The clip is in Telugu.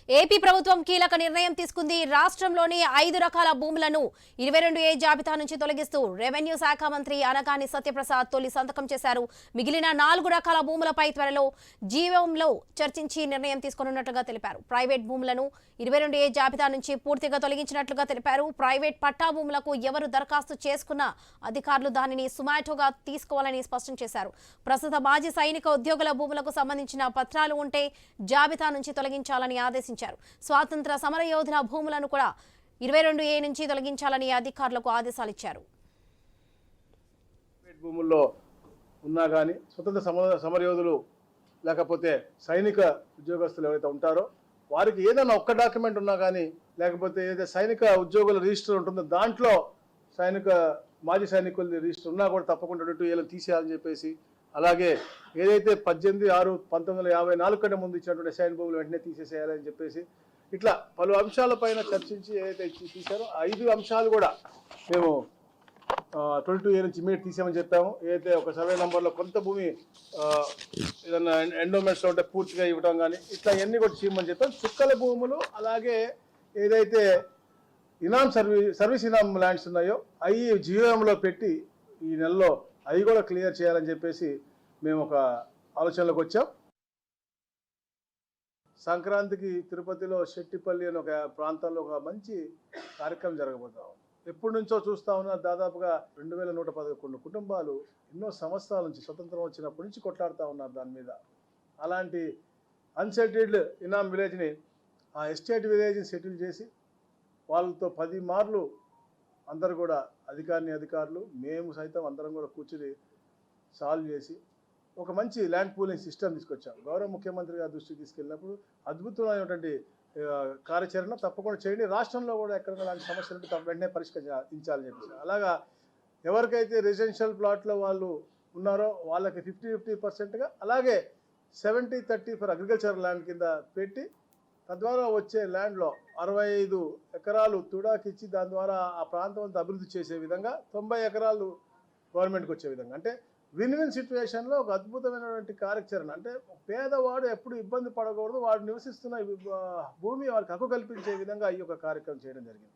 ఏపీ ప్రభుత్వం కీలక నిర్ణయం తీసుకుంది. రాష్ట్రంలోని 5 రకాల భూములను 22A జాబితా నుంచి తొలగిస్తూ రెవెన్యూ శాఖ మంత్రి అనగాని సత్యప్రసాద్ తొలి సంతకం చేశారు. మిగిలిన 4 రకాల భూములపై త్వరలో జీవోంలో చర్చించి నిర్ణయం తీసుకోనున్నట్లుగా తెలిపారు. ప్రైవేట్ భూములను 22A జాబితా నుంచి పూర్తిగా తొలగించినట్లుగా తెలిపారు. ప్రైవేట్ పట్టా భూములకు ఎవరు దరఖాస్తు చేసుకున్నా అధికారులు దానిని సుమాటోగా తీసుకోవాలని స్పష్టం చేశారు. ప్రస్తుత మాజీ సైనిక ఉద్యోగుల భూములకు సంబంధించిన పత్రాలు ఉంటే జాబితా నుంచి తొలగించాలని ఆదేశించారు. స్వాతంత్ర సమరయోధుల భూములను కూడా 22A నుంచి తొలగించాలని అధికారులకు ఆదేశాలు ఇచ్చారు. భూముల్లో ఉన్నా కానీ స్వతంత్ర సమరయోధులు లేకపోతే సైనిక ఉద్యోగస్తులు ఎవరైతే ఉంటారో వారికి ఏదైనా ఒక్క డాక్యుమెంట్ ఉన్నా కానీ లేకపోతే ఏదైతే సైనిక ఉద్యోగుల రిజిస్టర్ ఉంటుందో దాంట్లో మాజీ సైనికుల రిజిస్టర్ ఉన్నా కూడా తప్పకుండా 22A తీసేయాలని చెప్పేసి, అలాగే ఏదైతే 18/6/1954 కంటే ముందు ఇచ్చినటువంటి అసైన్ భూములు వెంటనే తీసేసేయాలని చెప్పేసి ఇట్లా పలు అంశాలపైన చర్చించి ఏదైతే తీశారో 5 అంశాలు కూడా మేము 22A నుంచి ఇమీడియట్ తీసామని చెప్పాము. ఏదైతే ఒక సర్వే నెంబర్లో కొంత భూమి ఏదన్నా ఎండోమెంట్స్లో ఉంటే పూర్తిగా ఇవ్వడం కానీ ఇట్లా ఇవన్నీ కూడా చేయమని చెప్పాము. చుక్కల భూములు అలాగే ఏదైతే సర్వీస్ ఇనామ్ ల్యాండ్స్ ఉన్నాయో అవి జీవోఎంలో పెట్టి ఈ నెలలో అవి కూడా క్లియర్ చేయాలని చెప్పేసి మేము ఒక ఆలోచనలోకి వచ్చాం. సంక్రాంతికి తిరుపతిలో శెట్టిపల్లి అని ఒక ప్రాంతంలో ఒక మంచి కార్యక్రమం జరగబోతాం. ఎప్పటి నుంచో చూస్తా ఉన్నా దాదాపుగా 2111 కుటుంబాలు ఎన్నో సంవత్సరాల నుంచి స్వతంత్రం వచ్చినప్పటి నుంచి కొట్లాడుతూ ఉన్నారు దాని మీద. అలాంటి అన్సెటిల్డ్ ఇనామ్ విలేజ్ని ఆ ఎస్టేట్ విలేజ్ని సెటిల్ చేసి వాళ్ళతో 10 మార్లు అందరు కూడా అధికారులు మేము సైతం అందరం కూడా కూర్చుని సాల్వ్ చేసి ఒక మంచి ల్యాండ్ పూలింగ్ సిస్టమ్ తీసుకొచ్చాం. గౌరవ ముఖ్యమంత్రి గారి దృష్టికి తీసుకెళ్ళినప్పుడు అద్భుతమైనటువంటి కార్యాచరణ తప్పకుండా చేయండి, రాష్ట్రంలో కూడా ఎక్కడైనా లాంటి సమస్యలు ఉంటే వెంటనే పరిష్కరించాలని చెప్పి. అలాగా ఎవరికైతే రెసిడెన్షియల్ ప్లాట్లో వాళ్ళు ఉన్నారో వాళ్ళకి 50-50%గా, అలాగే 70-30 ఫర్ అగ్రికల్చర్ ల్యాండ్ కింద పెట్టి తద్వారా వచ్చే ల్యాండ్లో 65 ఎకరాలు తుడాకిచ్చి దాని ద్వారా ఆ ప్రాంతం అంతా అభివృద్ధి చేసే విధంగా 90 ఎకరాలు గవర్నమెంట్కి వచ్చే విధంగా, అంటే విన్ సిచ్యువేషన్లో ఒక అద్భుతమైనటువంటి కార్యాచరణ. అంటే పేదవాడు ఎప్పుడు ఇబ్బంది పడకూడదు, వాడు నివసిస్తున్న భూమి వారికి హక్కు కల్పించే విధంగా ఈ యొక్క కార్యక్రమం చేయడం జరిగింది.